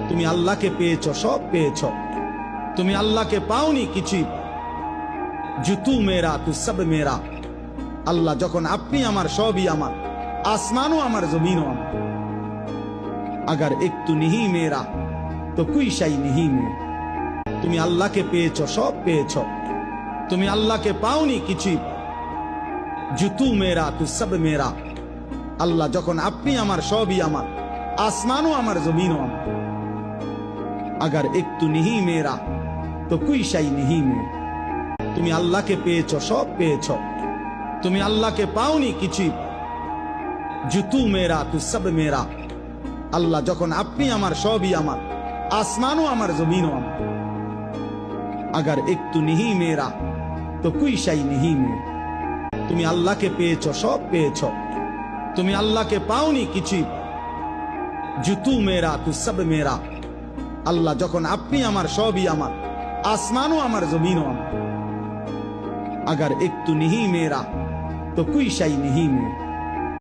তুমি আল্লাহকে পেয়েছো, সব পেয়েছো। তুমি আল্লাহকে পাওনি কিছুই। জুতু মেরা তু সব মেরা। আল্লাহ যখন আপনি আমার, সবই আমার। আসমানও আমার, জমিনও আমার। अगर एक तू नहीं मेरा तो कोई शाई नहीं मेरा। তুমি আল্লাহকে পেয়েছো, সব পেয়েছো। তুমি আল্লাহকে পাওনি কিছুই। জুতু মেরা তু সব মেরা। আল্লাহ যখন আপনি আমার, সবই আমার। আসমানও আমার, জমিনও আমার। अगर एक तू नहीं मेरा तो कोई शाई नहीं मेरा। তুমি আল্লাহকে পেয়েছো, সব পেয়েছো। তুমি আল্লাহকে পাওনি কিছুই। জুতু মেরা তু সব মেরা। আল্লাহ যখন আপনি আমার, সবই আমার। আসমানও আমার, জমিনও আমার। अगर एक तू नहीं मेरा तो कोई शाई नहीं मेरा। তুমি আল্লাহকে পেয়েছো, সব পেয়েছো। তুমি আল্লাহকে পাওনি কিছুই। জুতু মেরা তু সব মেরা। আল্লাহ যখন আপনি আমার, সবই আমার। আসমানও আমার, জমিনও আমার। अगर एक तू नहीं मेरा तो कोई शाई नहीं मेरा।